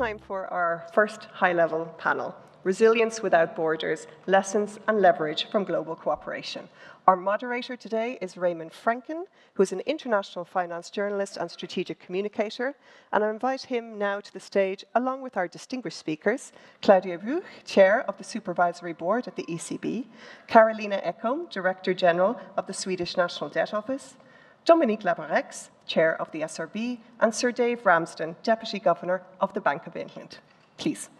time for our first high-level panel, Resilience Without Borders, Lessons and Leverage from Global Cooperation. Our moderator today is Raymond Franken, who is an international finance journalist and strategic communicator, and I invite him now to the stage along with our distinguished speakers, Claudia Buch, Chair of the Supervisory Board at the ECB, Carolina Ekholm, Director General of the Swedish National Debt Office, Dominique Labarex, Chair of the SRB, and Sir Dave Ramsden, Deputy Governor of the Bank of England. Please.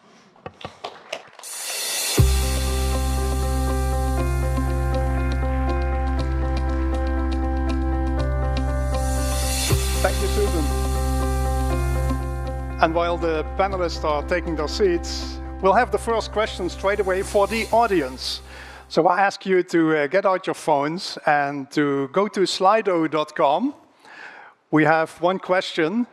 Thank you, Susan. And while the panelists are taking their seats, we'll have the first question straight away for the audience. So I ask you to get out your phones and to go to slido.com. We have one question,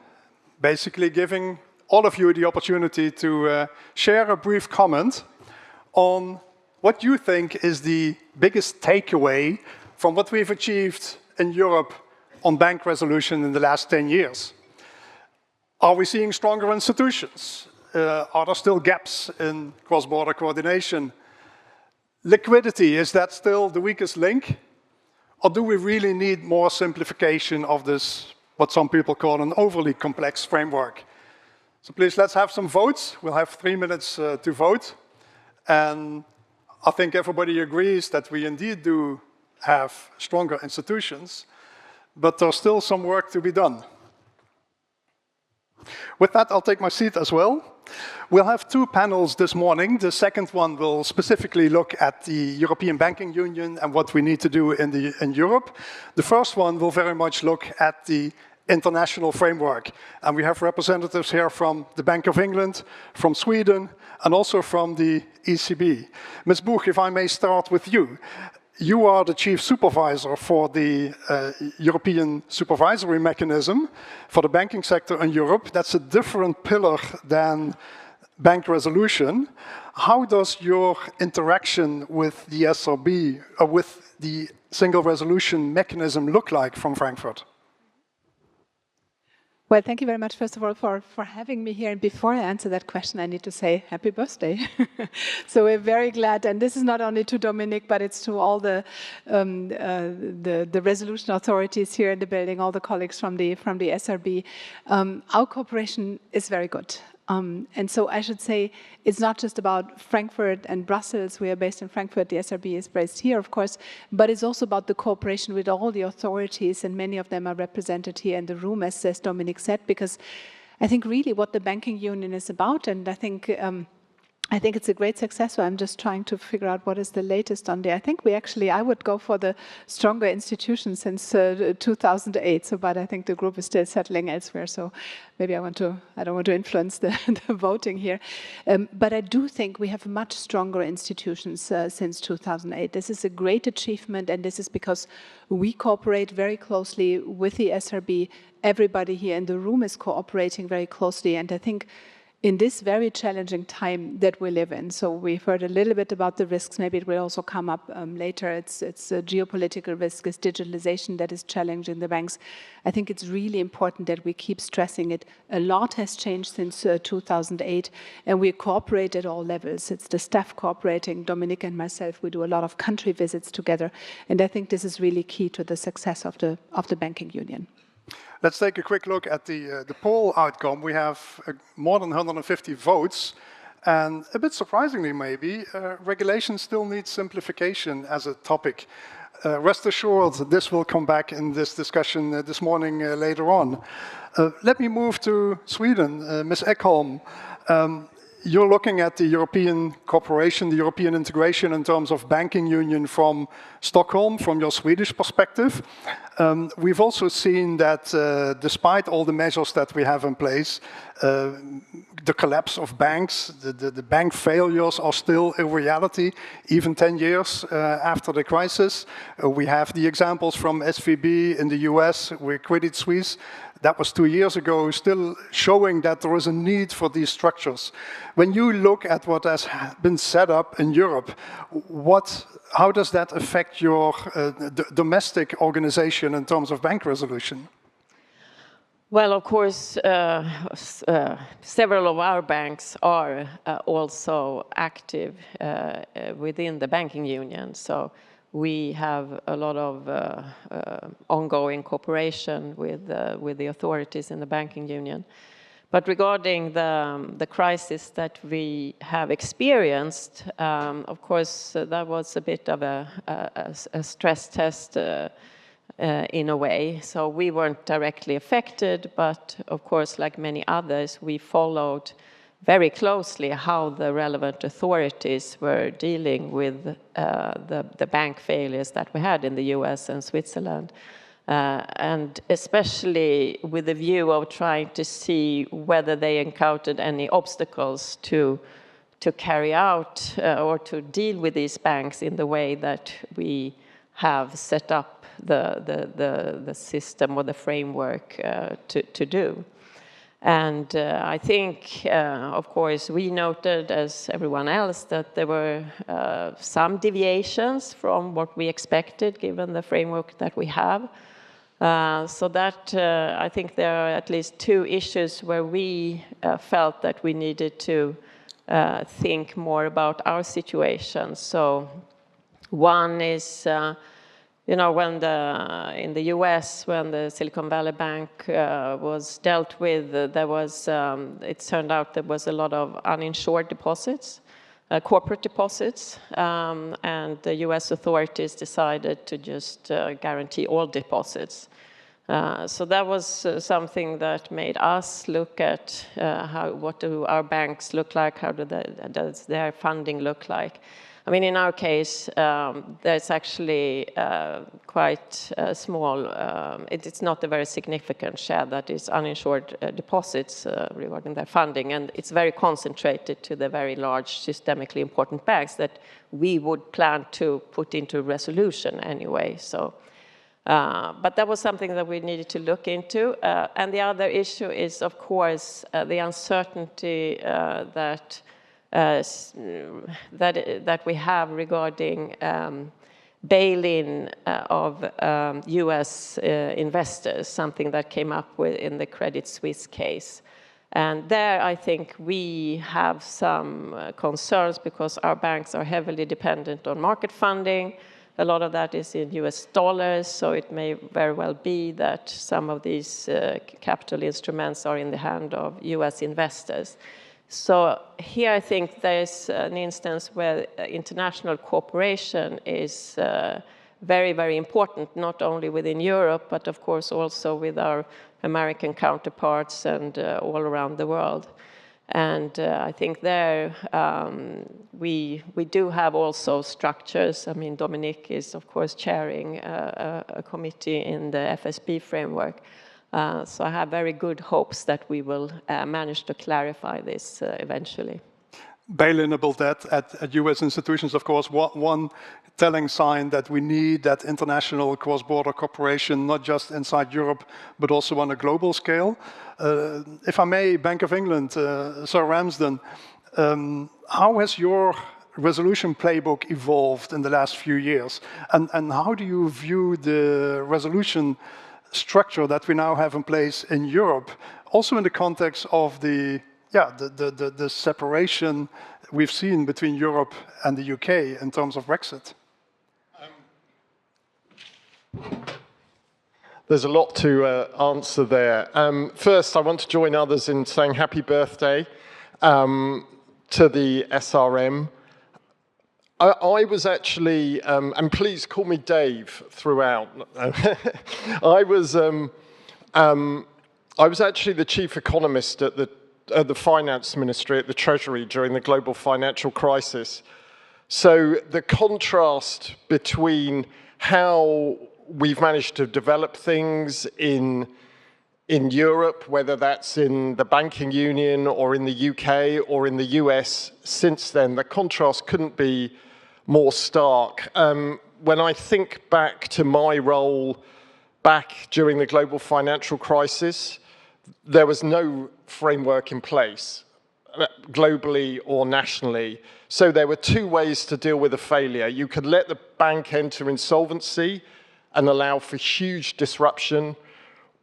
basically giving all of you the opportunity to share a brief comment on what you think is the biggest takeaway from what we've achieved in Europe on bank resolution in the last 10 years. Are we seeing stronger institutions? Are there still gaps in cross-border coordination? Liquidity, is that still the weakest link? Or do we really need more simplification of this, what some people call an overly complex framework? So please, let's have some votes. We'll have 3 minutes to vote. And I think everybody agrees that we indeed do have stronger institutions, but there's still some work to be done. With that, I'll take my seat as well. We'll have 2 panels this morning. The second one will specifically look at the European Banking Union and what we need to do in Europe. The first one will very much look at the international framework. And we have representatives here from the Bank of England, from Sweden, and also from the ECB. Ms. Buch, if I may start with you. You are the chief supervisor for the European supervisory mechanism for the banking sector in Europe. That's a different pillar than bank resolution. How does your interaction with the SRB, or with the single resolution mechanism look like from Frankfurt? Well, thank you very much, first of all, for having me here. And before I answer that question, I need to say happy birthday. So we're very glad. And this is not only to Dominic, but it's to all the resolution authorities here in the building, all the colleagues from the SRB. Our cooperation is very good. And so I should say it's not just about Frankfurt and Brussels. We are based in Frankfurt. The SRB is based here, of course. But it's also about the cooperation with all the authorities, and many of them are represented here in the room, as Dominic said, because I think really what the banking union is about, and I think it's a great success. So I'm just trying to figure out what is the latest on there. I think I would go for the stronger institutions since 2008. So, but I think the group is still settling elsewhere. So maybe I don't want to influence the voting here. But I do think we have much stronger institutions since 2008. This is a great achievement, and this is because we cooperate very closely with the SRB. Everybody here in the room is cooperating very closely, and I think in this very challenging time that we live in. So we've heard a little bit about the risks. Maybe it will also come up later. It's a geopolitical risk, it's digitalization that is challenging the banks. I think it's really important that we keep stressing it. A lot has changed since 2008, and we cooperate at all levels. It's the staff cooperating. Dominic and myself, we do a lot of country visits together. And I think this is really key to the success of the banking union. Let's take a quick look at the poll outcome. We have more than 150 votes, and a bit surprisingly maybe, regulation still needs simplification as a topic. Rest assured, this will come back in this discussion this morning later on. Let me move to Sweden. Ms. Ekholm, you're looking at the European cooperation, the European integration in terms of banking union from Stockholm, from your Swedish perspective. We've also seen that despite all the measures that we have in place, the collapse of banks, the bank failures are still a reality, even 10 years after the crisis. We have the examples from SVB in the US with Credit Suisse. That was 2 years ago, still showing that there is a need for these structures. When you look at what has been set up in Europe, how does that affect your domestic organization in terms of bank resolution? Well, of course, several of our banks are also active within the banking union. So we have a lot of ongoing cooperation with the authorities in the banking union. But regarding the crisis that we have experienced, of course, that was a bit of a stress test in a way. So we weren't directly affected, but of course, like many others, we followed very closely how the relevant authorities were dealing with the bank failures that we had in the US and Switzerland. And especially with the view of trying to see whether they encountered any obstacles to carry out or to deal with these banks in the way that we have set up the system or the framework to do. And I think, of course, we noted, as everyone else, that there were some deviations from what we expected, given the framework that we have. So that, I think there are at least two issues where we felt that we needed to think more about our situation. So one is, you know, when in the US, when the Silicon Valley Bank was dealt with, there was, it turned out there was a lot of uninsured deposits, corporate deposits, and the US authorities decided to just guarantee all deposits. So that was something that made us look at what do our banks look like, how does their funding look like. I mean, in our case, there's actually quite small, it's not a very significant share that is uninsured deposits regarding their funding, and it's very concentrated to the very large systemically important banks that we would plan to put into resolution anyway. So, but that was something that we needed to look into. And the other issue is, of course, the uncertainty that we have regarding bail-in of US investors, something that came up with in the Credit Suisse case. And there, I think we have some concerns because our banks are heavily dependent on market funding. A lot of that is in US dollars, so it may very well be that some of these capital instruments are in the hand of US investors. So here I think there's an instance where international cooperation is very, very important, not only within Europe, but of course also with our American counterparts and all around the world. And I think there we do have also structures. I mean, Dominique is, of course, chairing a committee in the FSB framework. So I have very good hopes that we will manage to clarify this eventually. Bail-inable debt at US institutions, of course, one telling sign that we need that international cross-border cooperation, not just inside Europe, but also on a global scale. If I may, Bank of England, Sir Ramsden, how has your resolution playbook evolved in the last few years? And how do you view the resolution structure that we now have in place in Europe, also in the context of the separation we've seen between Europe and the UK in terms of Brexit? There's a lot to answer there. First, I want to join others in saying happy birthday to the SRM. I was actually, and please call me Dave throughout. I was actually the chief economist at the finance ministry at the Treasury during the global financial crisis. So the contrast between how we've managed to develop things in Europe, whether that's in the banking union or in the UK or in the US since then, the contrast couldn't be more stark. When I think back to my role back during the global financial crisis, there was no framework in place, globally or nationally. So there were two ways to deal with a failure. You could let the bank enter insolvency and allow for huge disruption,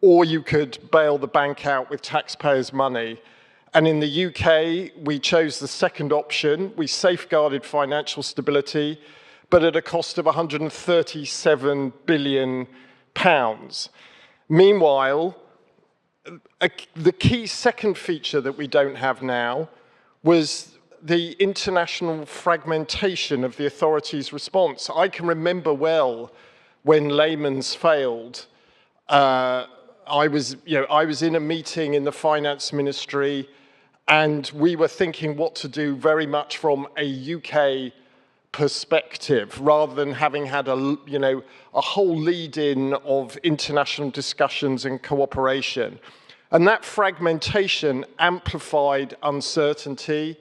or you could bail the bank out with taxpayers' money. And in the UK, we chose the second option. We safeguarded financial stability, but at a cost of £137 billion. Meanwhile, the key second feature that we don't have now was the international fragmentation of the authorities' response. I can remember well when Lehman's failed. I was in a meeting in the finance ministry, and we were thinking what to do very much from a UK perspective, rather than having had a whole lead-in of international discussions and cooperation. And that fragmentation amplified uncertainty,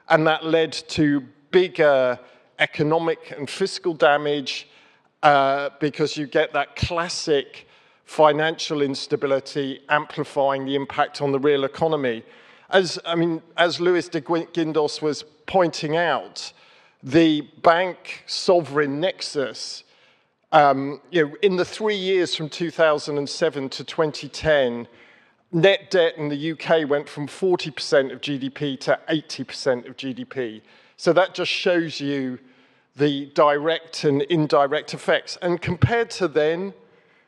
and that led to bigger economic and fiscal damage because you get that classic financial instability amplifying the impact on the real economy. As Luis de Guindos was pointing out, the bank sovereign nexus, in the 3 years from 2007 to 2010, net debt in the UK went from 40% of GDP to 80% of GDP. So that just shows you the direct and indirect effects. And compared to then,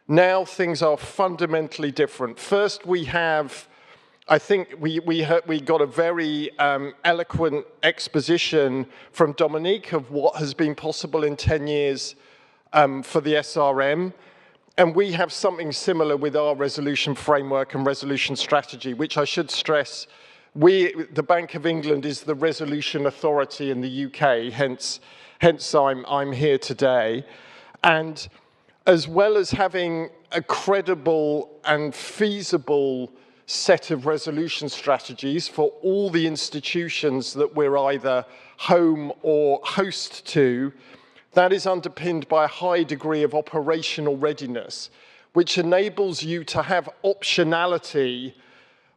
now things are fundamentally different. First, we have, I think we got a very eloquent exposition from Dominique of what has been possible in 10 years for the SRM. And we have something similar with our resolution framework and resolution strategy, which I should stress, the Bank of England is the resolution authority in the UK, hence I'm here today. And as well as having a credible and feasible set of resolution strategies for all the institutions that we're either home or host to, that is underpinned by a high degree of operational readiness, which enables you to have optionality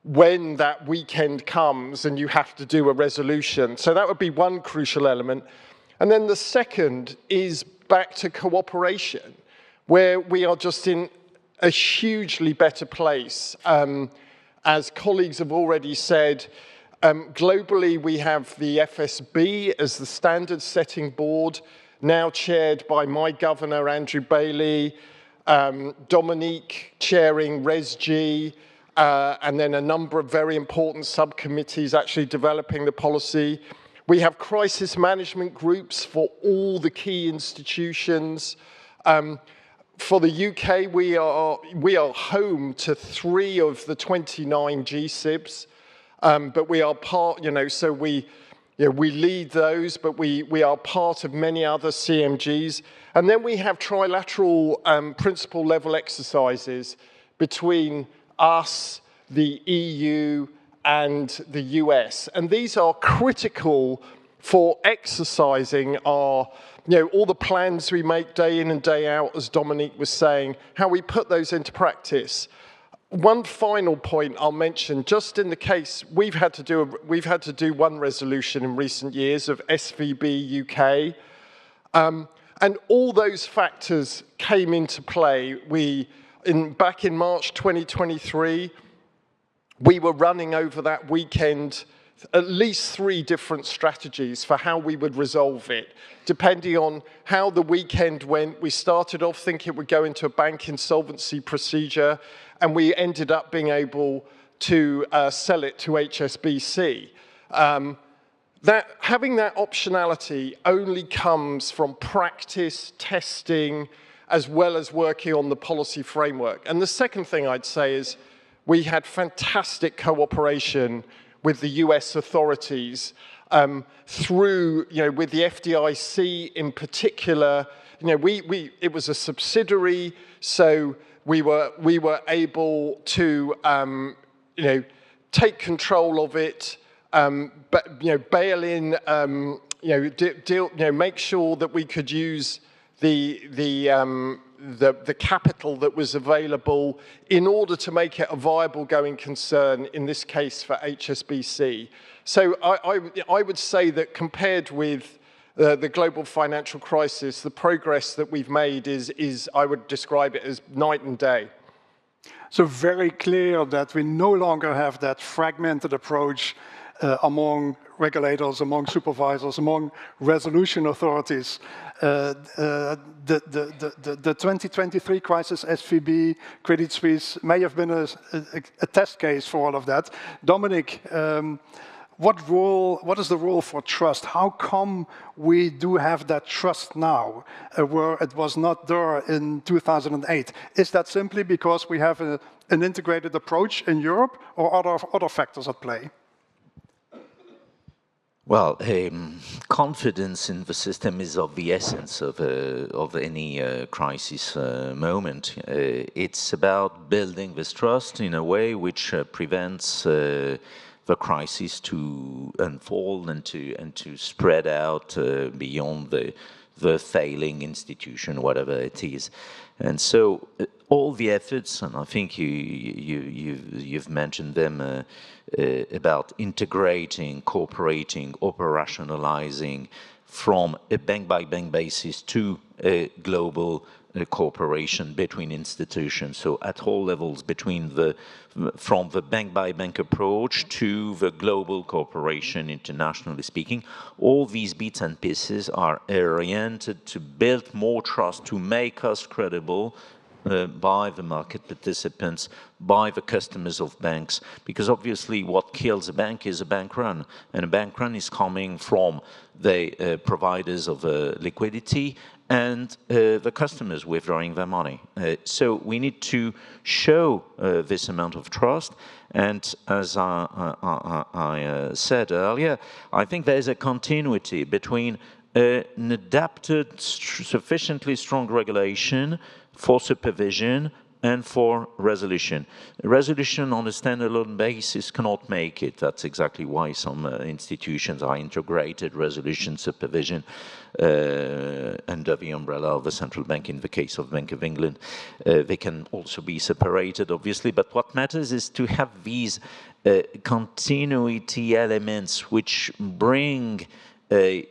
when that weekend comes and you have to do a resolution. So that would be one crucial element. And then the second is back to cooperation, where we are just in a hugely better place. As colleagues have already said, globally we have the FSB as the standard setting board, now chaired by my governor, Andrew Bailey, Dominique chairing ResG, and then a number of very important subcommittees actually developing the policy. We have crisis management groups for all the key institutions. For the UK, we are home to 3 of the 29 GSIBs, but we are part, so we lead those, but we are part of many other CMGs. And then we have trilateral principal level exercises between us, the EU, and the US. And these are critical for exercising our, all the plans we make day in and day out, as Dominique was saying, how we put those into practice. One final point I'll mention, just in the case, we've had to do one resolution in recent years of SVB UK, and all those factors came into play. Back in March 2023, we were running over that weekend at least 3 different strategies for how we would resolve it. Depending on how the weekend went, we started off thinking it would go into a bank insolvency procedure, and we ended up being able to sell it to HSBC. Having that optionality only comes from practice, testing, as well as working on the policy framework. And the second thing I'd say is we had fantastic cooperation with the US authorities through, with the FDIC in particular. It was a subsidiary, so we were able to, take control of it, but bail in, make sure that we could use the capital that was available in order to make it a viable going concern, in this case for HSBC. So I would say that compared with the global financial crisis, the progress that we've made is I would describe it as night and day. So very clear that we no longer have that fragmented approach among regulators, among supervisors, among resolution authorities. The 2023 crisis, SVB, Credit Suisse, may have been a test case for all of that. Dominic, what is the role for trust? How come we do have that trust now, where it was not there in 2008? Is that simply because we have an integrated approach in Europe, or are there other factors at play? Well, confidence in the system is of the essence of any crisis moment. It's about building this trust in a way which prevents the crisis to unfold and to spread out beyond the failing institution, whatever it is. And so all the efforts, and I think you've mentioned them, about integrating, cooperating, operationalizing from a bank-by-bank basis to a global cooperation between institutions. So at all levels, from the bank-by-bank approach to the global cooperation, internationally speaking, all these bits and pieces are oriented to build more trust, to make us credible by the market participants, by the customers of banks, because obviously what kills a bank is a bank run, and a bank run is coming from the providers of liquidity and the customers withdrawing their money. So we need to show this amount of trust, and as I said earlier, I think there is a continuity between an adapted, sufficiently strong regulation for supervision and for resolution. Resolution on a standalone basis cannot make it. That's exactly why some institutions are integrated resolution supervision under the umbrella of the central bank. In the case of Bank of England, they can also be separated, obviously, but what matters is to have these continuity elements which bring the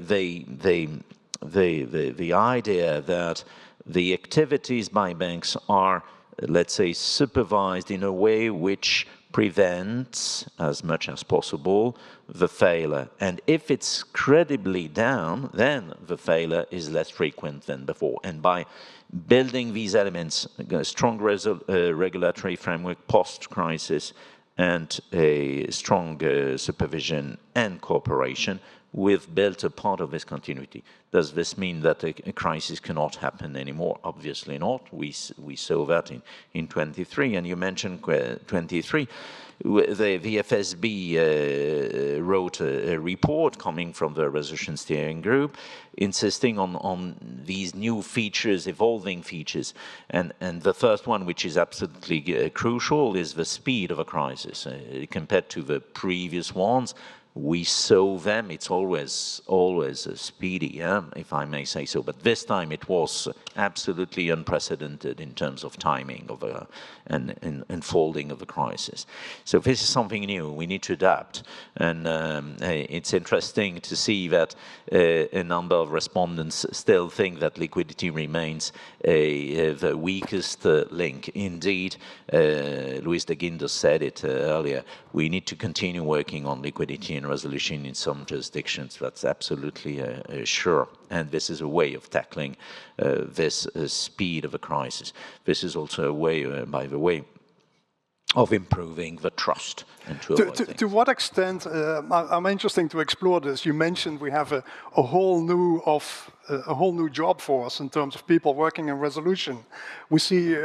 idea that the activities by banks are, let's say, supervised in a way which prevents, as much as possible, the failure. And if it's credibly down, then the failure is less frequent than before. And by building these elements, a strong regulatory framework post-crisis and a strong supervision and cooperation, we've built a part of this continuity. Does this mean that a crisis cannot happen anymore? Obviously not. We saw that in 23, and you mentioned 23. The FSB wrote a report coming from the Resolution Steering Group insisting on these new features, evolving features. And the first one, which is absolutely crucial, is the speed of a crisis. Compared to the previous ones, we saw them, it's always speedy, if I may say so. But this time it was absolutely unprecedented in terms of timing of and unfolding of the crisis. So this is something new. We need to adapt. And it's interesting to see that a number of respondents still think that liquidity remains the weakest link. Indeed, Luis de Guindos said it earlier, we need to continue working on liquidity and resolution in some jurisdictions. That's absolutely sure. And this is a way of tackling this speed of a crisis. This is also a way, by the way, of improving the trust and to what extent, I'm interested to explore this. You mentioned we have a whole new job force in terms of people working in resolution. We see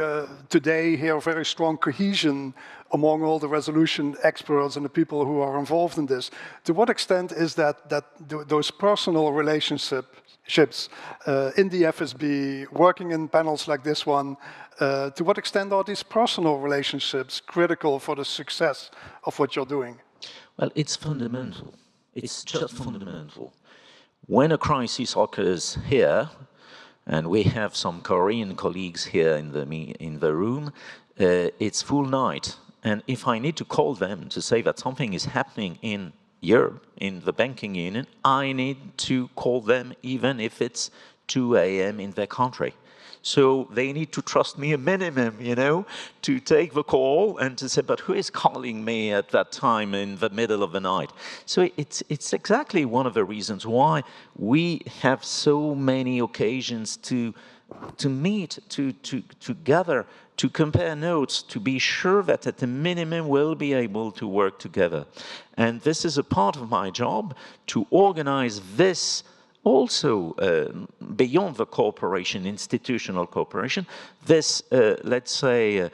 today here very strong cohesion among all the resolution experts and the people who are involved in this. To what extent is those personal relationships in the FSB, working in panels like this one, to what extent are these personal relationships critical for the success of what you're doing? Well, it's fundamental. It's just fundamental. When a crisis occurs here, and we have some Korean colleagues here in the room, it's full night. And if I need to call them to say that something is happening in Europe, in the banking union, I need to call them even if it's 2 a.m. in their country. So they need to trust me a minimum, you know, to take the call and to say, but who is calling me at that time in the middle of the night? So it's exactly one of the reasons why we have so many occasions to meet, to gather, to compare notes, to be sure that at the minimum we'll be able to work together. And this is a part of my job, to organize this also beyond the cooperation, institutional cooperation, this, let's say,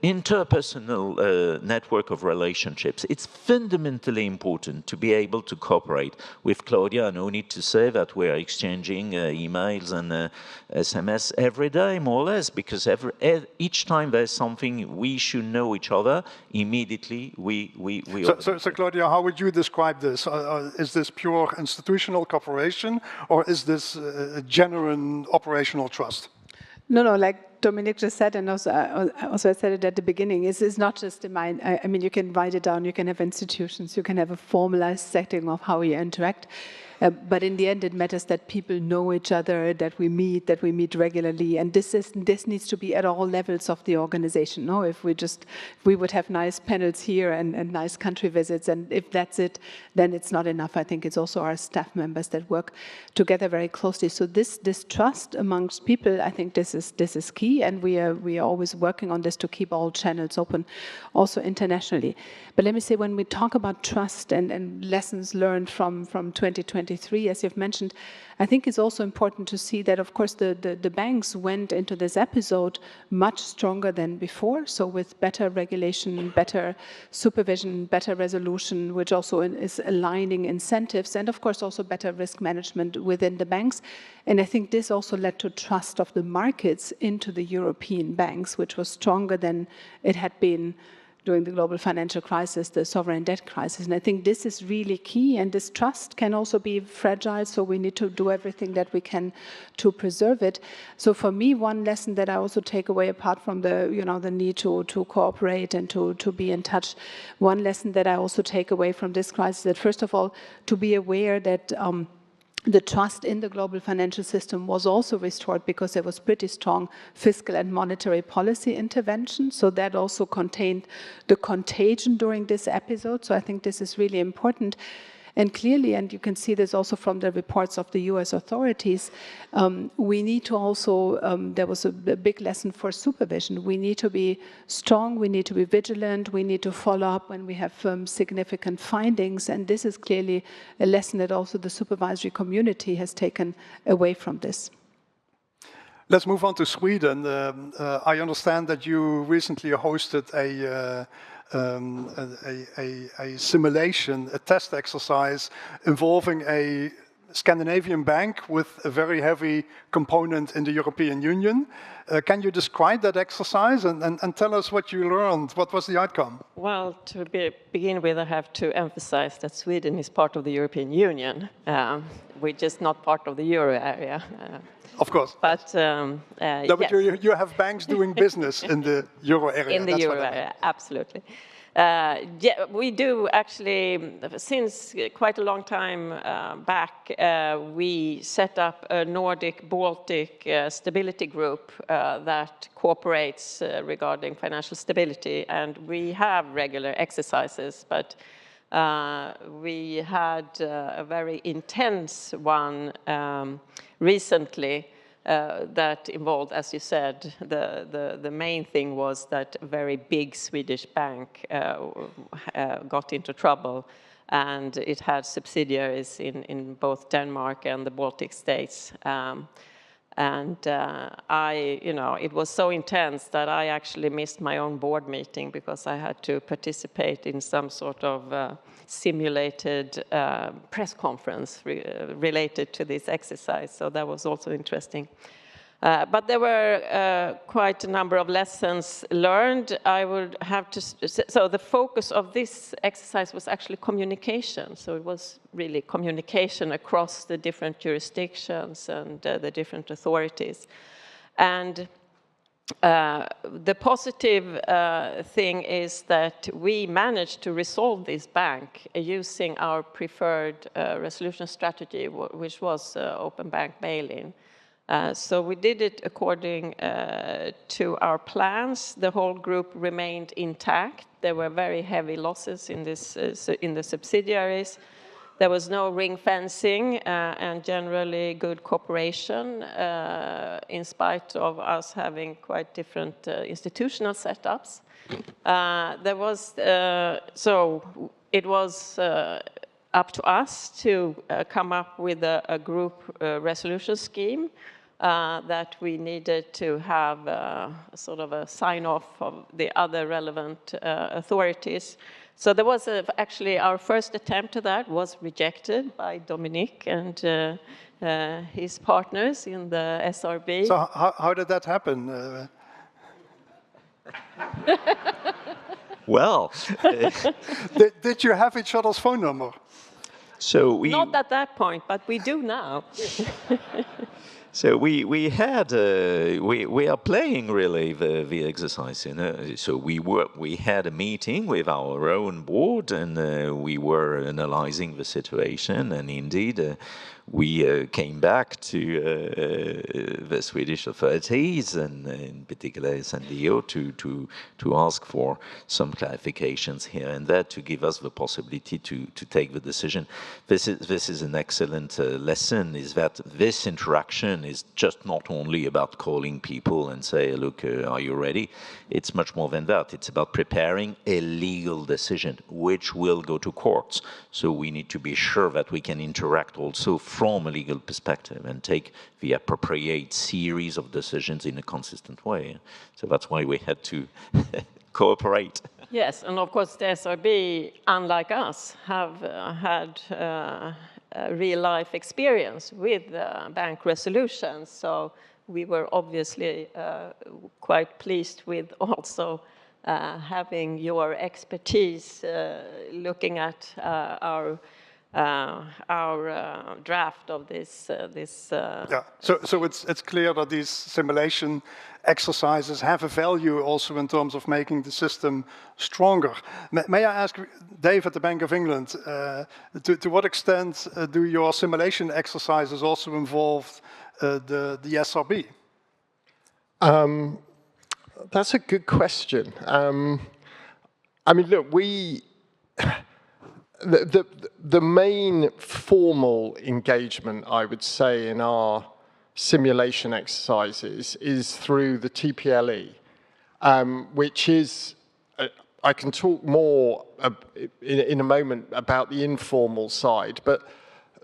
interpersonal network of relationships. It's fundamentally important to be able to cooperate. With Claudia, no need to say that we're exchanging emails and SMS every day, more or less, because each time there's something we should know each other, immediately we So Claudia, how would you describe this? Is this pure institutional cooperation, or is this a genuine operational trust? No, like Dominic just said, and also I said it at the beginning, it's not just in mind. I mean, you can write it down, you can have institutions, you can have a formalized setting of how you interact. But in the end, it matters that people know each other, that we meet regularly, and this needs to be at all levels of the organization. No, if we would have nice panels here and nice country visits, and if that's it, then it's not enough. I think it's also our staff members that work together very closely. So this trust amongst people, I think this is key, and we are always working on this to keep all channels open, also internationally. But let me say, when we talk about trust and lessons learned from 2023, as you've mentioned, I think it's also important to see that, of course, the banks went into this episode much stronger than before, so with better regulation, better supervision, better resolution, which also is aligning incentives, and of course also better risk management within the banks. And I think this also led to trust of the markets into the European banks, which was stronger than it had been during the global financial crisis, the sovereign debt crisis. And I think this is really key, and this trust can also be fragile, so we need to do everything that we can to preserve it. So for me, one lesson that I also take away, apart from the need to cooperate and to be in touch, one lesson that I also take away from this crisis is that, first of all, to be aware that the trust in the global financial system was also restored because there was pretty strong fiscal and monetary policy intervention. So that also contained the contagion during this episode. So I think this is really important. And clearly, and you can see this also from the reports of the US authorities, we need to also, there was a big lesson for supervision. We need to be strong, we need to be vigilant, we need to follow up when we have significant findings. And this is clearly a lesson that also the supervisory community has taken away from this. Let's move on to Sweden. I understand that you recently hosted a simulation, a test exercise involving a Scandinavian bank with a very heavy component in the European Union. Can you describe that exercise and tell us what you learned? What was the outcome? Well, to begin with, I have to emphasize that Sweden is part of the European Union. We're just not part of the euro area. Of course. But, no, but yes. you have banks doing business in the euro area. In the euro area, absolutely. Yeah, we do actually, since quite a long time back, we set up a Nordic-Baltic stability group that cooperates regarding financial stability, and we have regular exercises, but we had a very intense one recently that involved, as you said, the main thing was that a very big Swedish bank got into trouble, and it had subsidiaries in both Denmark and the Baltic states. It was so intense that I actually missed my own board meeting because I had to participate in some sort of simulated press conference related to this exercise. So that was also interesting. But there were quite a number of lessons learned. I would have to, so the focus of this exercise was actually communication. So it was really communication across the different jurisdictions and the different authorities. And the positive thing is that we managed to resolve this bank using our preferred resolution strategy, which was open bank bail-in. So we did it according to our plans. The whole group remained intact. There were very heavy losses in the subsidiaries. There was no ring fencing and generally good cooperation in spite of us having quite different institutional setups. So it was up to us to come up with a group resolution scheme that we needed to have sort of a sign-off of the other relevant authorities. So there was actually our first attempt at that was rejected by Dominique and his partners in the SRB. So how did that happen? Well, Did you have each other's phone number? so we Not at that point, but we do now. So we are playing really the exercise, you know. So we had a meeting with our own board, and we were analyzing the situation, and indeed we came back to the Swedish authorities, and in particular SNDO, to ask for some clarifications here and there to give us the possibility to take the decision. This is an excellent lesson, is that this interaction is just not only about calling people and say, look, are you ready? It's much more than that. It's about preparing a legal decision, which will go to courts. So we need to be sure that we can interact also from a legal perspective and take the appropriate series of decisions in a consistent way. So that's why we had to cooperate. Yes, and of course the SRB, unlike us, have had real-life experience with bank resolutions. So we were obviously quite pleased with also having your expertise looking at our draft of this. Yeah. So it's clear that these simulation exercises have a value also in terms of making the system stronger. May I ask Dave at the Bank of England, to what extent do your simulation exercises also involve the SRB? That's a good question. I mean, look, the main formal engagement, I would say, in our simulation exercises is through the TPLE, which is, I can talk more in a moment about the informal side, but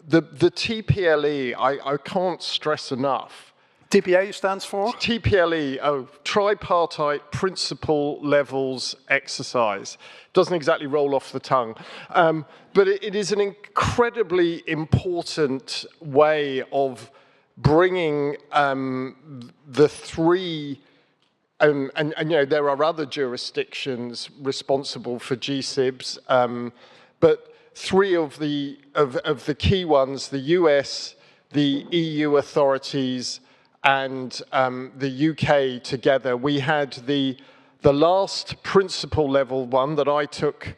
the TPLE, I can't stress enough. TPA stands for? TPLE, tripartite principal levels exercise. Doesn't exactly roll off the tongue. But it is an incredibly important way of bringing the three, and you know, there are other jurisdictions responsible for GSIBs, but three of the key ones, the US, the EU authorities, and the UK together. We had the last principal level one that I took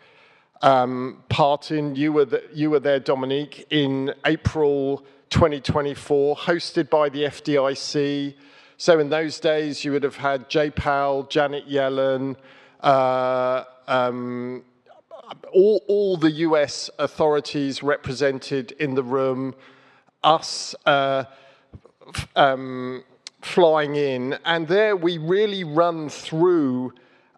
part in. You were there, Dominique, in April 2024, hosted by the FDIC. So in those days, you would have had Jay Powell, Janet Yellen, all the US authorities represented in the room, us flying in, and there we really run through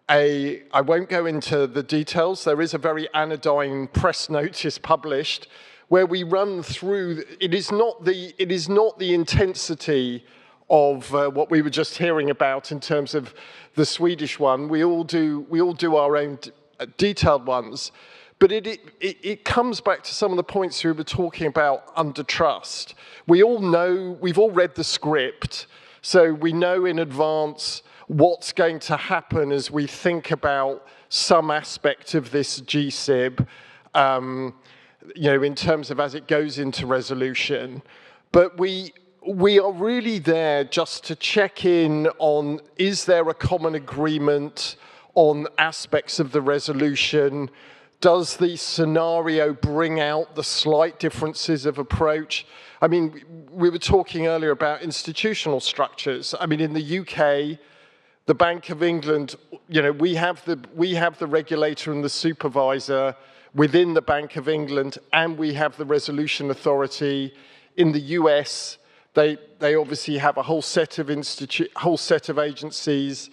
I won't go into the details, there is a very anodyne press notice published where we run through, it is not the intensity of what we were just hearing about in terms of the Swedish one. We all do our own detailed ones, but it comes back to some of the points we were talking about under trust. We all know, we've all read the script, so we know in advance what's going to happen as we think about some aspect of this GSIB, you know, in terms of as it goes into resolution. But we are really there just to check in on, is there a common agreement on aspects of the resolution? does the scenario bring out the slight differences of approach? I mean, we were talking earlier about institutional structures. I mean, in the UK, the Bank of England, you know, we have the regulator and the supervisor within the Bank of England, and we have the resolution authority. In the US, they obviously have a whole set of agencies,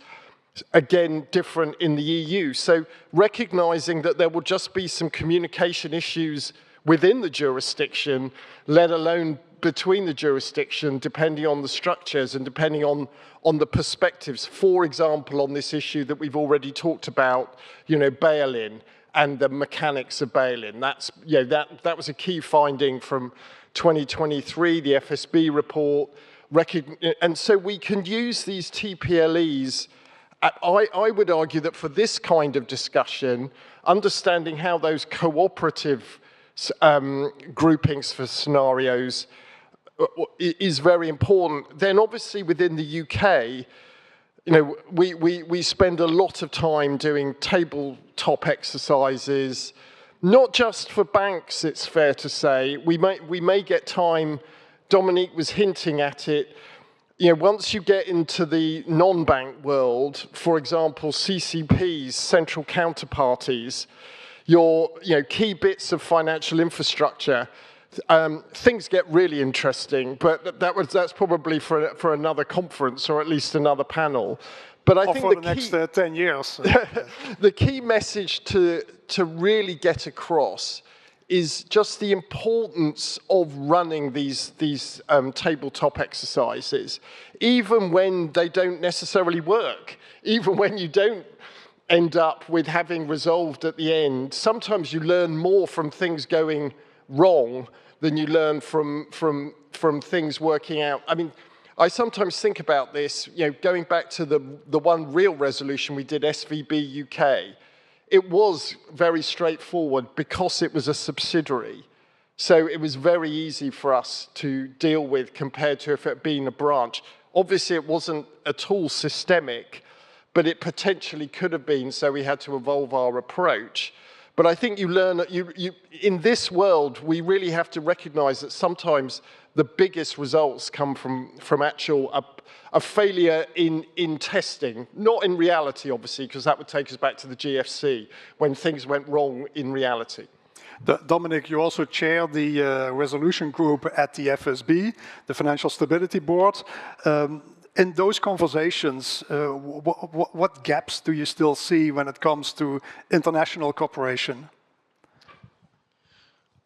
again, different in the EU. So recognizing that there will just be some communication issues within the jurisdiction, let alone between the jurisdiction, depending on the structures and depending on the perspectives. For example, on this issue that we've already talked about, you know, bail-in and the mechanics of bail-in. That's, you know, that was a key finding from 2023, the FSB report. And so we can use these TPLEs. I would argue that for this kind of discussion, understanding how those cooperative groupings for scenarios is very important. Then obviously within the UK, you know, we spend a lot of time doing tabletop exercises, not just for banks, it's fair to say. We may get time, Dominique was hinting at it, you know, once you get into the non-bank world, for example, CCPs, central counterparties, your key bits of financial infrastructure, things get really interesting, but that's probably for another conference or at least another panel. But I think for the next 10 years. The key message to really get across is just the importance of running these tabletop exercises, even when they don't necessarily work, even when you don't end up with having resolved at the end. Sometimes you learn more from things going wrong than you learn from things working out. I mean, I sometimes think about this, you know, going back to the one real resolution we did, SVB UK. It was very straightforward because it was a subsidiary. So it was very easy for us to deal with compared to if it had been a branch. Obviously, it wasn't at all systemic, but it potentially could have been, so we had to evolve our approach. But I think you learn that in this world, we really have to recognize that sometimes the biggest results come from actual a failure in testing, not in reality, obviously, because that would take us back to the GFC, when things went wrong in reality. Dominic, you also chair the resolution group at the FSB, the Financial Stability Board. In those conversations, what gaps do you still see when it comes to international cooperation?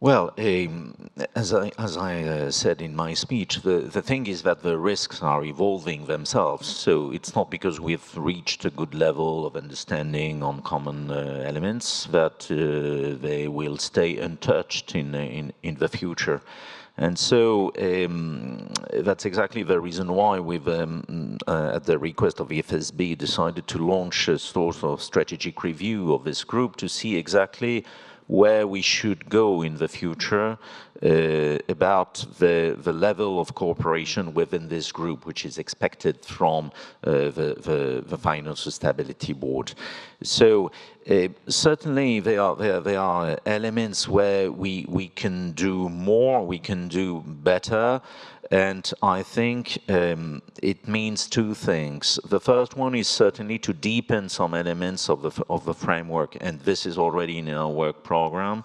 Well, as I said in my speech, the thing is that the risks are evolving themselves. So it's not because we've reached a good level of understanding on common elements that they will stay untouched in the future. And so that's exactly the reason why we've, at the request of the FSB, decided to launch a sort of strategic review of this group to see exactly where we should go in the future about the level of cooperation within this group, which is expected from the Financial Stability Board. So certainly there are elements where we can do more, we can do better. And I think it means two things. The first one is certainly to deepen some elements of the framework, and this is already in our work program.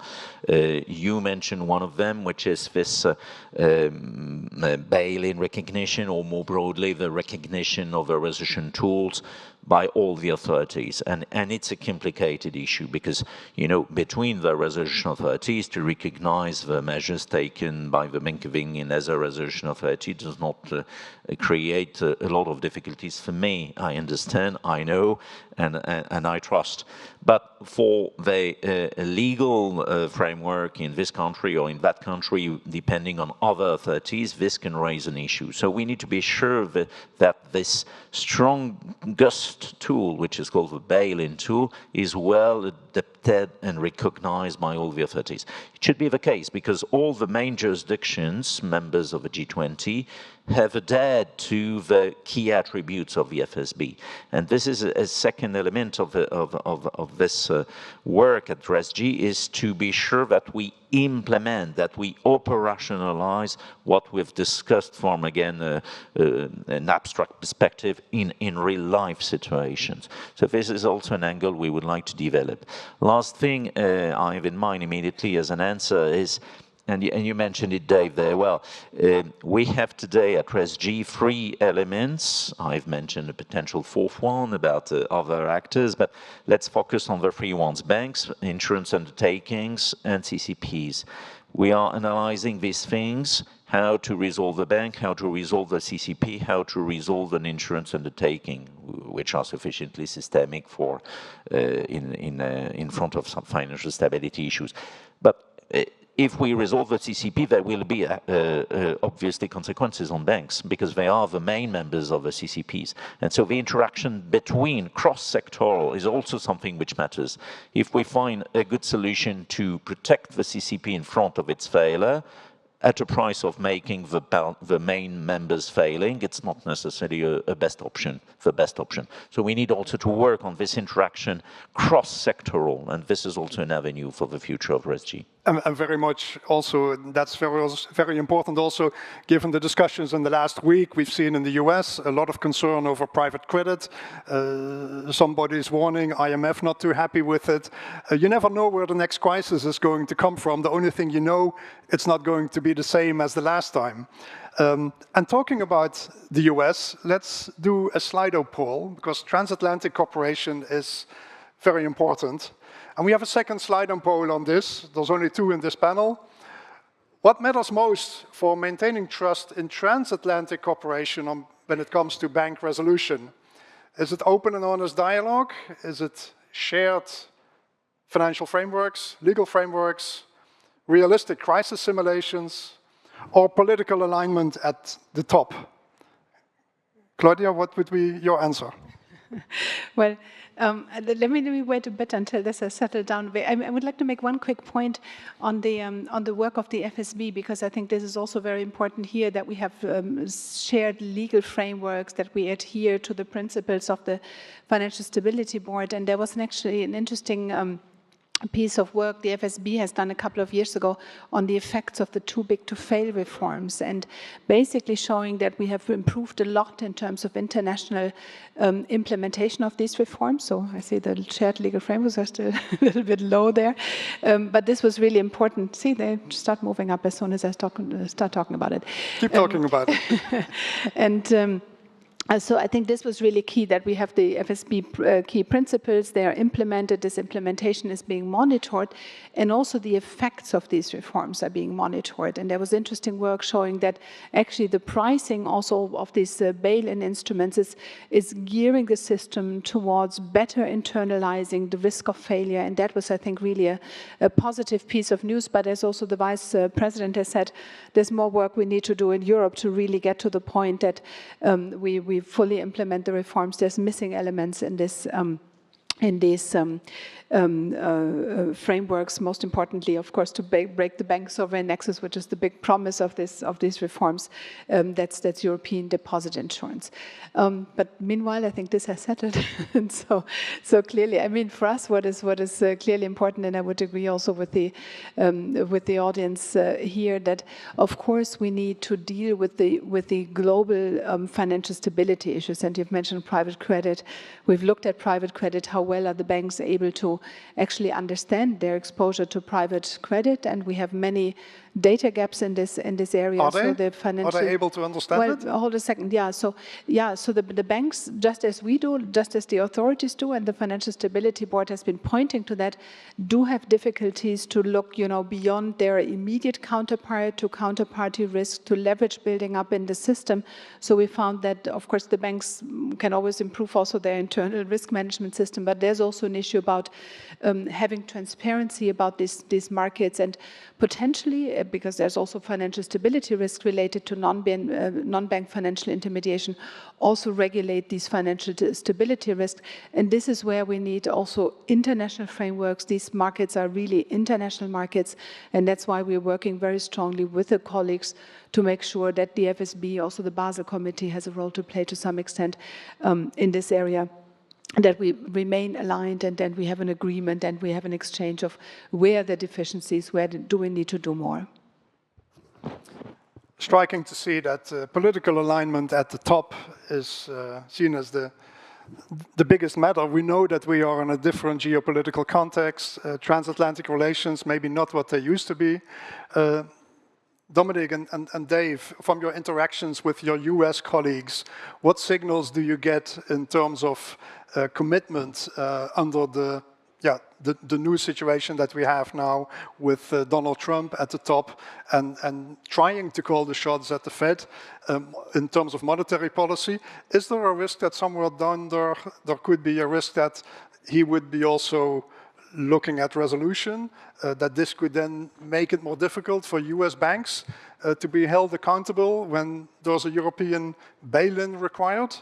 You mentioned one of them, which is this bail-in recognition, or more broadly, the recognition of the resolution tools by all the authorities. And it's a complicated issue because, you know, between the resolution authorities to recognize the measures taken by the Bank of England as a resolution authority does not create a lot of difficulties for me. I understand, I know, and I trust. But for the legal framework in this country or in that country, depending on other authorities, this can raise an issue. So we need to be sure that this strongest tool, which is called the bail-in tool, is well accepted and recognized by all the authorities. It should be the case because all the main jurisdictions, members of the G20, have adhered to the key attributes of the FSB. And this is a second element of this work at RESG, is to be sure that we implement, that we operationalize what we've discussed from, again, an abstract perspective in real life situations. So this is also an angle we would like to develop. Last thing I have in mind immediately as an answer is, and you mentioned it, Dave, there. Well, we have today at RESG 3 elements. I've mentioned a potential fourth one about other actors, but let's focus on the 3 ones: banks, insurance undertakings, and CCPs. We are analyzing these things: how to resolve the bank, how to resolve the CCP, how to resolve an insurance undertaking, which are sufficiently systemic for in front of some financial stability issues. But if we resolve the CCP, there will be obviously consequences on banks because they are the main members of the CCPs. And so the interaction between cross-sectoral is also something which matters. If we find a good solution to protect the CCP in front of its failure, at a price of making the main members failing, it's not necessarily the best option. So we need also to work on this interaction cross-sectoral, and this is also an avenue for the future of RESG. And very much also, that's very important also, given the discussions in the last week, we've seen in the US a lot of concern over private credit. Somebody's warning, IMF not too happy with it. You never know where the next crisis is going to come from. The only thing you know, it's not going to be the same as the last time. And talking about the US, let's do a Slido poll, because transatlantic cooperation is very important. And we have a second Slido poll on this. There's only 2 in this panel. What matters most for maintaining trust in transatlantic cooperation when it comes to bank resolution? Is it open and honest dialogue? Is it shared financial frameworks, legal frameworks, realistic crisis simulations, or political alignment at the top? Claudia, what would be your answer? Well, let me wait a bit until this has settled down. I would like to make one quick point on the work of the FSB, because I think this is also very important here, that we have shared legal frameworks, that we adhere to the principles of the Financial Stability Board. And there was actually an interesting piece of work the FSB has done a couple of years ago on the effects of the too big to fail reforms, and basically showing that we have improved a lot in terms of international implementation of these reforms. So I see the shared legal frameworks are still a little bit low there, but this was really important. See, they start moving up as soon as I start talking about it. Keep talking about it. And so I think this was really key, that we have the FSB key principles, they are implemented, this implementation is being monitored, and also the effects of these reforms are being monitored. And there was interesting work showing that actually the pricing also of these bail-in instruments is gearing the system towards better internalizing the risk of failure. And that was, I think, really a positive piece of news. But as also the Vice President has said, there's more work we need to do in Europe to really get to the point that we fully implement the reforms. There's missing elements in this these frameworks, most importantly, of course, to break the bank sovereign nexus, which is the big promise of these reforms. That's European deposit insurance. But meanwhile, I think this has settled. And so clearly, I mean, for us, what is clearly important, and I would agree also with the audience here, that of course we need to deal with the global financial stability issues. And you've mentioned private credit. We've looked at private credit. How well are the banks able to actually understand their exposure to private credit? And we have many data gaps in this area. Are they? So the financial, are they able to understand it? Hold a second. Yeah. So the banks, just as we do, just as the authorities do, and the Financial Stability Board has been pointing to that, do have difficulties to look, beyond their immediate counterpart to counterparty risk, to leverage building up in the system. So we found that, of course, the banks can always improve also their internal risk management system, but there's also an issue about having transparency about these markets, and potentially because there's also financial stability risk related to non-bank financial intermediation, also regulate these financial stability risks. And this is where we need also international frameworks. These markets are really international markets, and that's why we're working very strongly with the colleagues to make sure that the FSB, also the Basel Committee, has a role to play to some extent in this area, that we remain aligned, and then we have an agreement and we have an exchange of where the deficiencies, where do we need to do more. Striking to see that political alignment at the top is seen as the biggest matter. We know that we are in a different geopolitical context, transatlantic relations, maybe not what they used to be. Dominic and Dave, from your interactions with your US colleagues, what signals do you get in terms of commitment under the new situation that we have now with Donald Trump at the top and trying to call the shots at the Fed in terms of monetary policy? Is there a risk that somewhere down there could be a risk that he would be also looking at resolution, that this could then make it more difficult for US banks to be held accountable when there's a European bail-in required?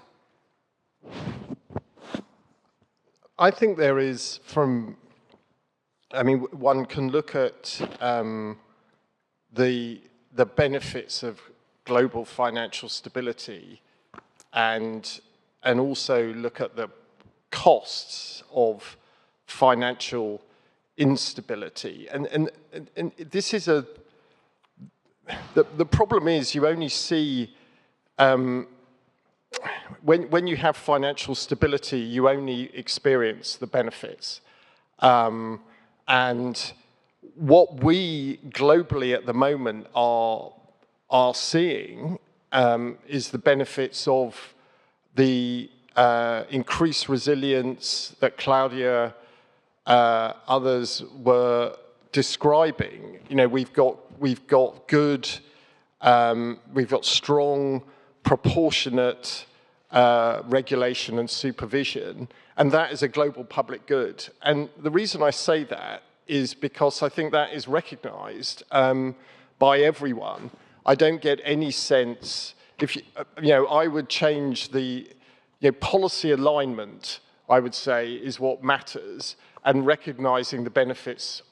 I think there is one can look at the benefits of global financial stability and also look at the costs of financial instability. And this is the problem is you only see when you have financial stability, you only experience the benefits. And what we globally at the moment are seeing is the benefits of the increased resilience that Claudia, others were describing. You know, we've got strong, proportionate regulation and supervision, and that is a global public good. And the reason I say that is because I think that is recognized by everyone. I don't get any sense, I would change the policy alignment, I would say, is what matters, and recognizing the benefits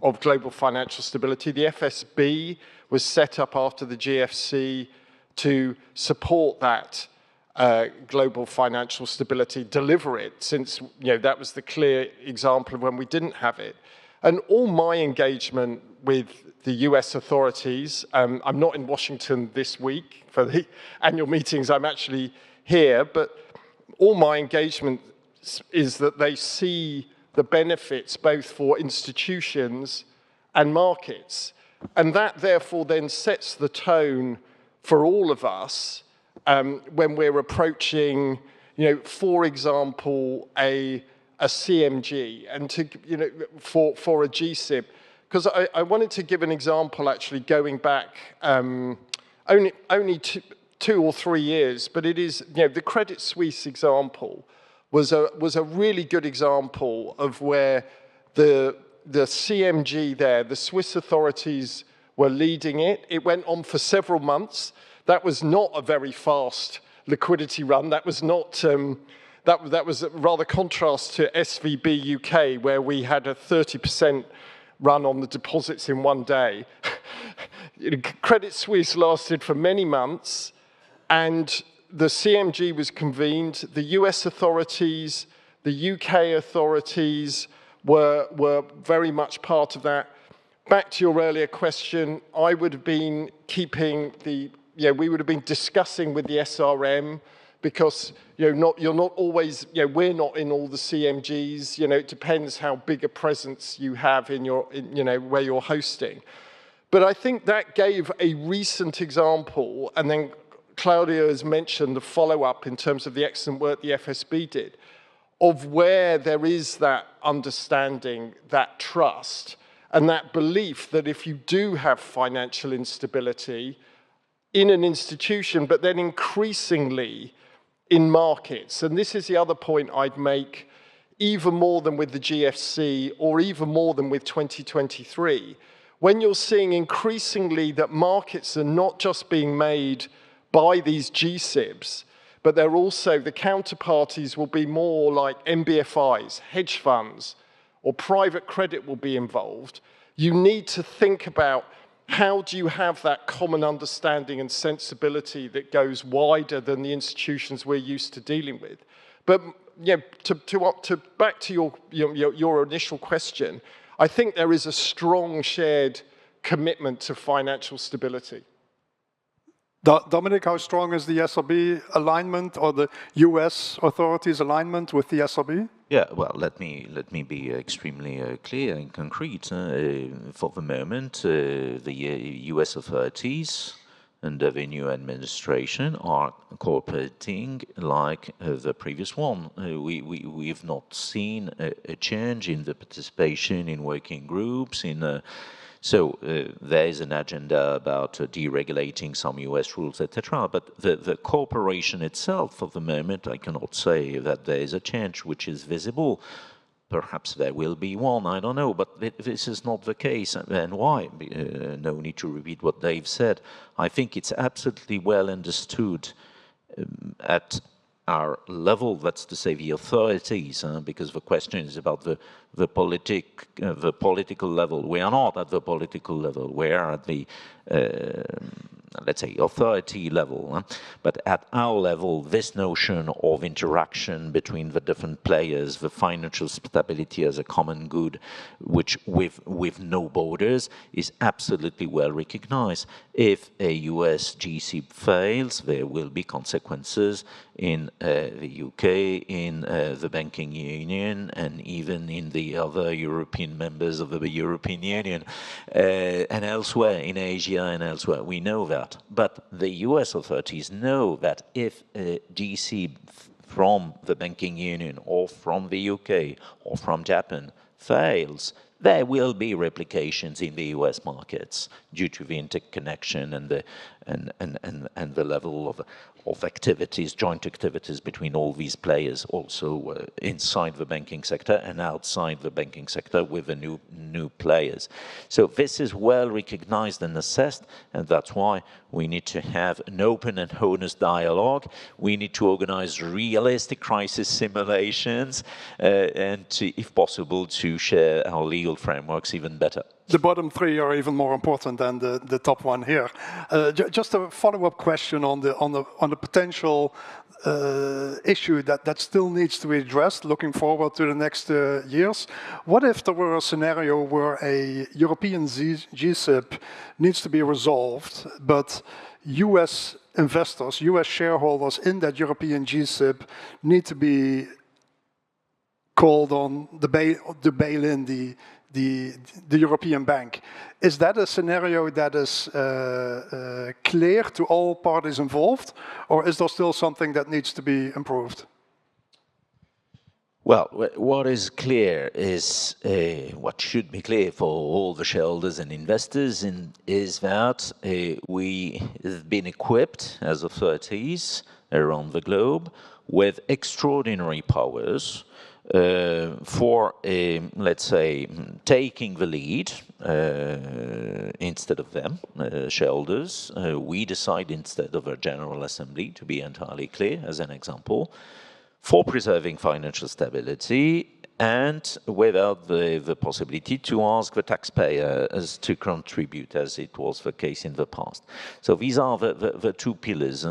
of global financial stability. The FSB was set up after the GFC to support that global financial stability, deliver it, since that was the clear example of when we didn't have it. And all my engagement with the US authorities, I'm not in Washington this week for the annual meetings, I'm actually here, but all my engagement is that they see the benefits both for institutions and markets. And that therefore then sets the tone for all of us when we're approaching, for example, a CMG and for a GSIB. Because I wanted to give an example actually going back only 2 or 3 years, but it is, the Credit Suisse example was a really good example of where the CMG there, the Swiss authorities were leading it. It went on for several months. That was not a very fast liquidity run. That was not, that was a rather contrast to SVB UK, where we had a 30% run on the deposits in one day. Credit Suisse lasted for many months, and the CMG was convened. The US authorities, the UK authorities were very much part of that. Back to your earlier question, I would have been keeping we would have been discussing with the SRM, because you're not always, we're not in all the CMGs. It depends how big a presence you have in your, where you're hosting. But I think that gave a recent example, and then Claudia has mentioned the follow-up in terms of the excellent work the FSB did, of where there is that understanding, that trust, and that belief that if you do have financial instability in an institution, but then increasingly in markets, and this is the other point I'd make, even more than with the GFC or even more than with 2023, when you're seeing increasingly that markets are not just being made by these GSIBs, but they're also, the counterparties will be more like NBFIs, hedge funds, or private credit will be involved, you need to think about how do you have that common understanding and sensibility that goes wider than the institutions we're used to dealing with. But yeah, back to your initial question, I think there is a strong shared commitment to financial stability. Dominic, how strong is the SRB alignment or the US authorities' alignment with the SRB? Yeah, well, let me be extremely clear and concrete. For the moment, the US authorities and the new administration are cooperating like the previous one. We've not seen a change in the participation in working groups, so there is an agenda about deregulating some US rules, etc. But the cooperation itself, for the moment, I cannot say that there is a change which is visible. Perhaps there will be one, I don't know, but this is not the case. And why? No need to repeat what Dave said. I think it's absolutely well understood at our level, that's to say the authorities, because the question is about the political level. We are not at the political level, we are at the let's say authority level, but at our level this notion of interaction between the different players, the financial stability as a common good, which with no borders, is absolutely well recognized. If a US GSIB fails, there will be consequences in the UK, in the banking union, and even in the other European members of the European Union, and elsewhere, in Asia and elsewhere. We know that. But the US authorities know that if a GSIB from the banking union or from the UK or from Japan fails, there will be replications in the US markets due to the interconnection and the level of activities, joint activities between all these players, also inside the banking sector and outside the banking sector with the new players. So this is well recognized and assessed, and that's why we need to have an open and honest dialogue. We need to organize realistic crisis simulations and to, if possible, to share our legal frameworks even better. The bottom three are even more important than the top one here. Just a follow-up question on the potential issue that still needs to be addressed looking forward to the next years. What if there were a scenario where a European GSIB needs to be resolved, but US investors, US shareholders in that European GSIB need to be called on to bail in the European bank? Is that a scenario that is clear to all parties involved, or is there still something that needs to be improved? Well, what is clear is, what should be clear for all the shareholders and investors is that we have been equipped as authorities around the globe with extraordinary powers for, let's say, taking the lead instead of them, shareholders. We decide instead of a General Assembly, to be entirely clear, as an example, for preserving financial stability and without the possibility to ask the taxpayer as to contribute, as it was the case in the past. So these are the two pillars.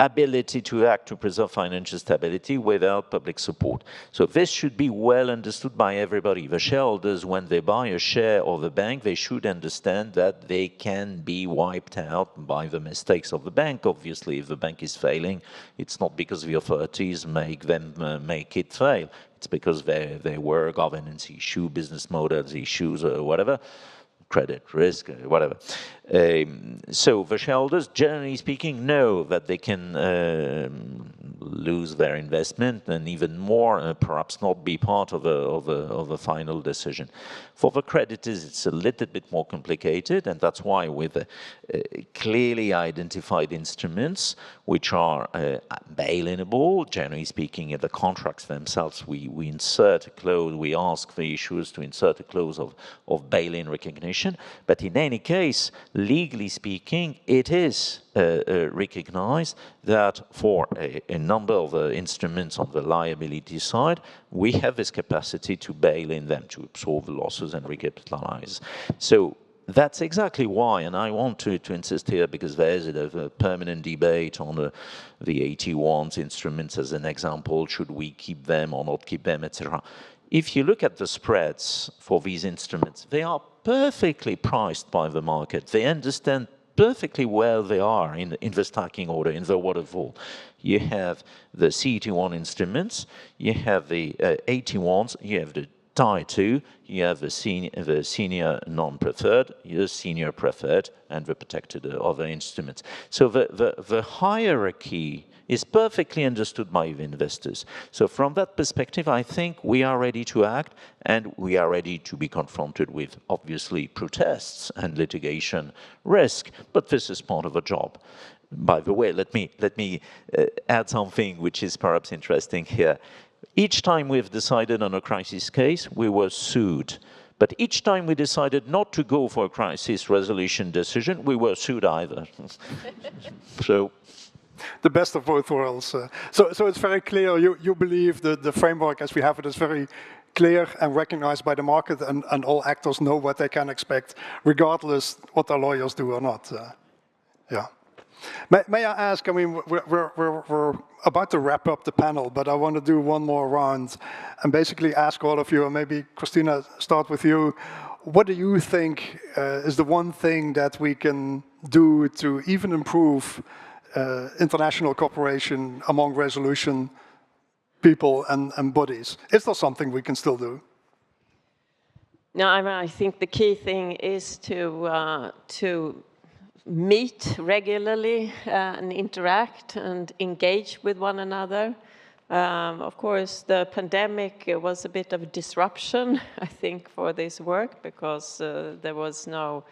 Ability to act to preserve financial stability without public support. So this should be well understood by everybody. The shareholders, when they buy a share of the bank, they should understand that they can be wiped out by the mistakes of the bank. Obviously, if the bank is failing, it's not because the authorities make it fail. It's because there were governance issues, business models issues, or whatever. Credit risk, whatever. So the shareholders, generally speaking, know that they can lose their investment and even more, perhaps not be part of a final decision. For the creditors, it's a little bit more complicated, and that's why with clearly identified instruments, which are bail-inable, generally speaking, in the contracts themselves, we insert a clause, we ask the issuers to insert a clause of bail-in recognition. But in any case, legally speaking, it is recognized that for a number of instruments on the liability side, we have this capacity to bail in them, to absorb the losses and recapitalize. So that's exactly why, and I want to insist here because there is a permanent debate on the AT1s instruments as an example, should we keep them or not keep them, etc. If you look at the spreads for these instruments, they are perfectly priced by the market. They understand perfectly where they are in the stacking order, in the waterfall. You have the CET1 instruments, you have the AT1s, you have the Tier 2, you have the senior non-preferred, the senior preferred, and the protected other instruments. So the hierarchy is perfectly understood by the investors. So from that perspective, I think we are ready to act, and we are ready to be confronted with, obviously, protests and litigation risk, but this is part of a job. By the way, let me add something which is perhaps interesting here. Each time we've decided on a crisis case, we were sued. But each time we decided not to go for a crisis resolution decision, we were sued either. So, the best of both worlds. So it's very clear, you believe that the framework as we have it is very clear and recognized by the market, and all actors know what they can expect, regardless what their lawyers do or not. Yeah. May I ask, I mean, we're about to wrap up the panel, but I want to do one more round and basically ask all of you, and maybe Christina, start with you. What do you think is the one thing that we can do to even improve international cooperation among resolution people and bodies? Is there something we can still do? No, I think the key thing is to meet regularly and interact and engage with one another. Of course, the pandemic was a bit of a disruption, I think, for this work, because there was no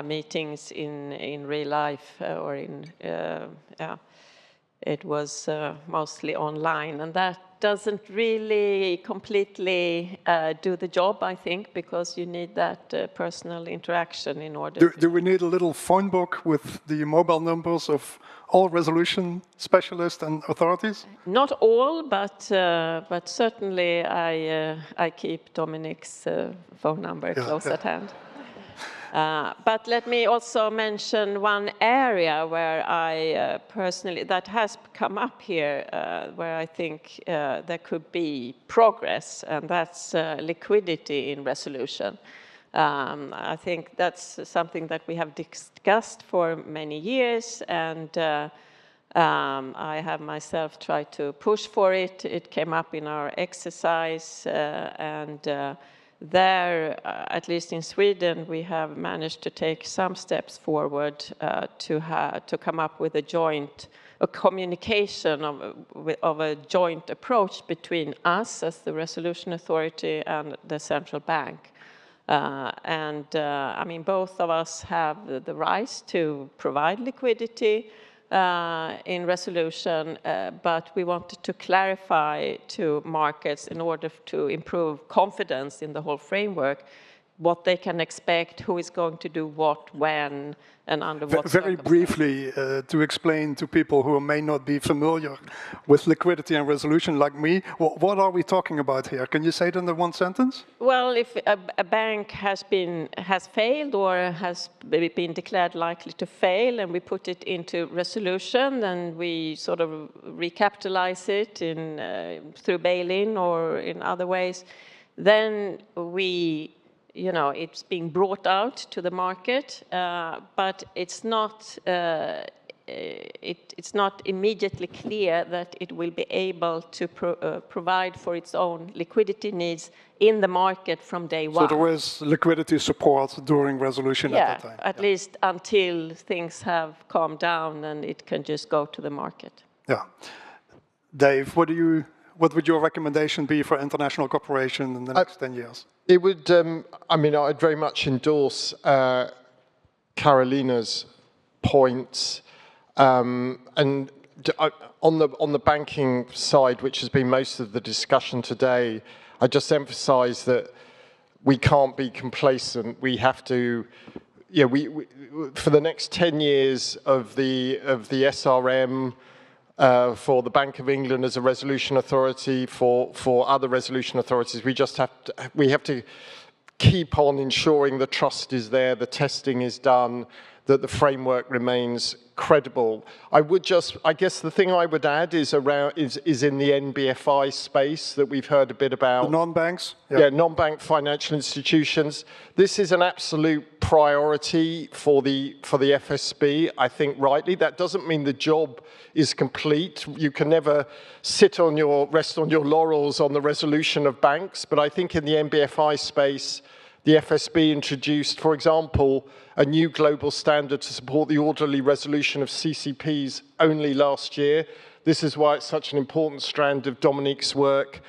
meetings in real life or it was mostly online, and that doesn't really completely do the job, I think, because you need that personal interaction in order. Do we need a little phone book with the mobile numbers of all resolution specialists and authorities? Not all, but certainly I keep Dominic's phone number close at hand. But let me also mention one area where I personally, that has come up here, where I think there could be progress, and that's liquidity in resolution. I think that's something that we have discussed for many years, and I have myself tried to push for it. It came up in our exercise, and there, at least in Sweden, we have managed to take some steps forward to come up with a communication of a joint approach between us as the resolution authority and the central bank. I mean, both of us have the right to provide liquidity in resolution, but we wanted to clarify to markets in order to improve confidence in the whole framework, what they can expect, who is going to do what, when, and under what Very briefly, to explain to people who may not be familiar with liquidity and resolution like me, what are we talking about here? Can you say it in one sentence? Well, if a bank has failed or has been declared likely to fail, and we put it into resolution, then we sort of recapitalize it through bail-in or in other ways, then it's being brought out to the market, but it's not immediately clear that it will be able to provide for its own liquidity needs in the market from day one. So there is liquidity support during resolution at that time? At least until things have calmed down and it can just go to the market. Yeah. Dave, what would your recommendation be for international cooperation in the next 10 years? It would, I mean, I'd very much endorse Carolina's points. And on the banking side, which has been most of the discussion today, I just emphasize that we can't be complacent. We have to, for the next 10 years of the SRM, for the Bank of England as a resolution authority, for other resolution authorities, we have to keep on ensuring the trust is there, the testing is done, that the framework remains credible. I guess the thing I would add is in the NBFI space that we've heard a bit about. The non-banks? Yeah, non-bank financial institutions. This is an absolute priority for the FSB, I think rightly. That doesn't mean the job is complete. You can never rest on your laurels on the resolution of banks, but I think in the NBFI space, the FSB introduced, for example, a new global standard to support the orderly resolution of CCPs only last year. This is why it's such an important strand of Dominique's work,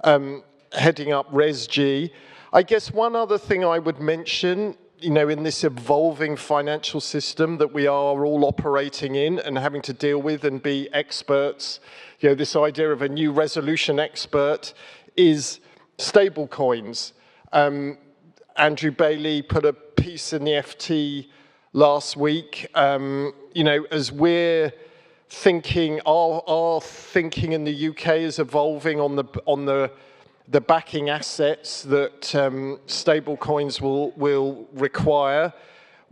heading up ResG. I guess one other thing I would mention, in this evolving financial system that we are all operating in and having to deal with and be experts, this idea of a new resolution expert is stable coins. Andrew Bailey put a piece in the FT last week, as we're thinking, our thinking in the UK is evolving on the backing assets that stable coins will require.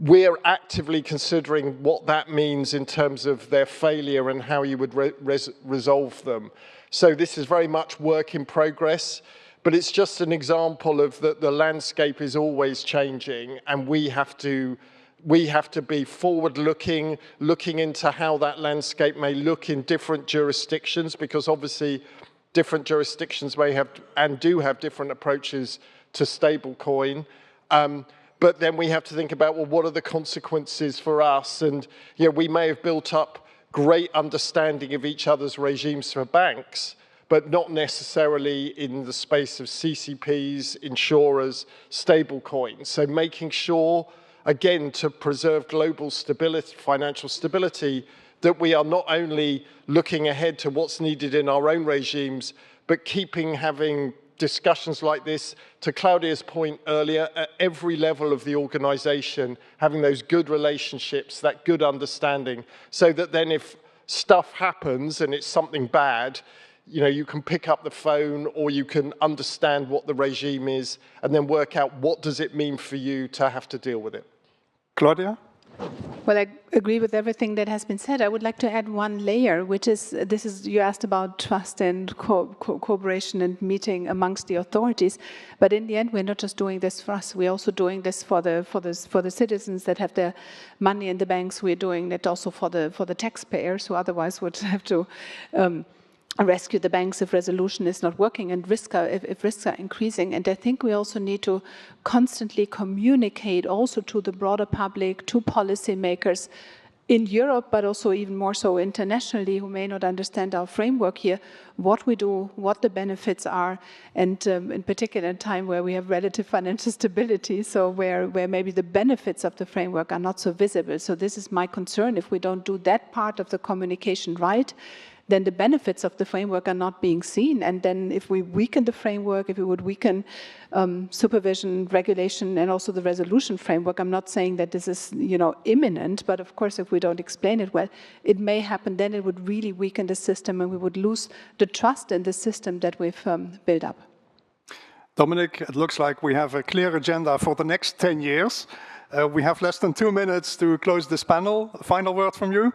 We're actively considering what that means in terms of their failure and how you would resolve them. So this is very much work in progress. But it's just an example of that the landscape is always changing, and we have to be forward-looking, looking into how that landscape may look in different jurisdictions, because obviously different jurisdictions may have and do have different approaches to stablecoin. But then we have to think about, well, what are the consequences for us? And we may have built up great understanding of each other's regimes for banks, but not necessarily in the space of CCPs, insurers, stable coins. So making sure, again, to preserve global stability, financial stability, that we are not only looking ahead to what's needed in our own regimes, but having discussions like this, to Claudia's point earlier, at every level of the organization, having those good relationships, that good understanding, so that then if stuff happens and it's something bad, you can pick up the phone or you can understand what the regime is and then work out what does it mean for you to have to deal with it. Claudia? Well, I agree with everything that has been said. I would like to add one layer, which is, you asked about trust and cooperation and meeting amongst the authorities. But in the end, we're not just doing this for us. We're also doing this for the citizens that have their money in the banks. We're doing it also for the taxpayers who otherwise would have to rescue the banks if resolution is not working and if risks are increasing. And I think we also need to constantly communicate also to the broader public, to policymakers in Europe, but also even more so internationally, who may not understand our framework here, what we do, what the benefits are, and in particular in a time where we have relative financial stability, so where maybe the benefits of the framework are not so visible. So this is my concern. If we don't do that part of the communication right, then the benefits of the framework are not being seen. And then if we weaken the framework, if we would weaken supervision, regulation, and also the resolution framework, I'm not saying that this is imminent, but of course, if we don't explain it well, it may happen. Then it would really weaken the system and we would lose the trust in the system that we've built up. Dominic, it looks like we have a clear agenda for the next 10 years. We have less than 2 minutes to close this panel. A final word from you?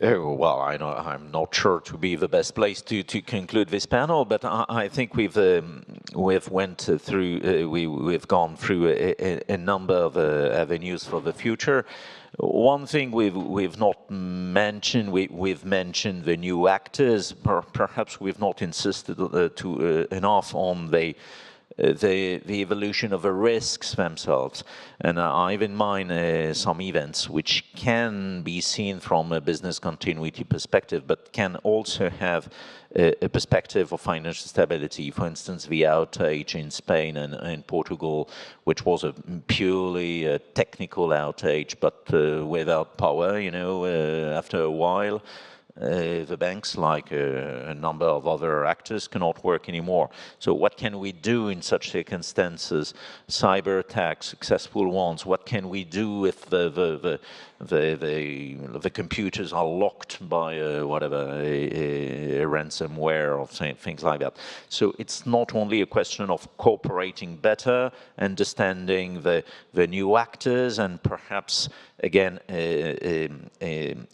Well, I'm not sure to be the best place to conclude this panel, but I think we've gone through a number of avenues for the future. One thing we've not mentioned, we've mentioned the new actors. Perhaps we've not insisted enough on the the evolution of the risks themselves. And I have in mind some events which can be seen from a business continuity perspective, but can also have a perspective of financial stability. For instance, the outage in Spain and Portugal, which was a purely technical outage, but without power, you know, after a while, the banks, like a number of other actors, cannot work anymore. So what can we do in such circumstances? Cyber attacks, successful ones, what can we do if the computers are locked by whatever, a ransomware or things like that? So it's not only a question of cooperating better, understanding the new actors, and perhaps again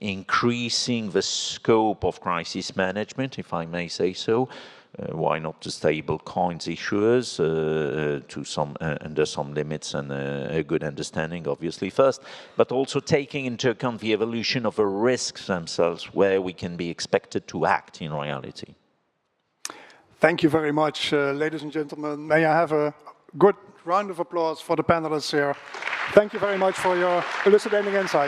increasing the scope of crisis management, if I may say so. Why not the stable coins issuers to some under some limits and a good understanding, obviously, first, but also taking into account the evolution of the risks themselves, where we can be expected to act in reality. Thank you very much, ladies and gentlemen. May I have a good round of applause for the panelists here. Thank you very much for your elucidating insights.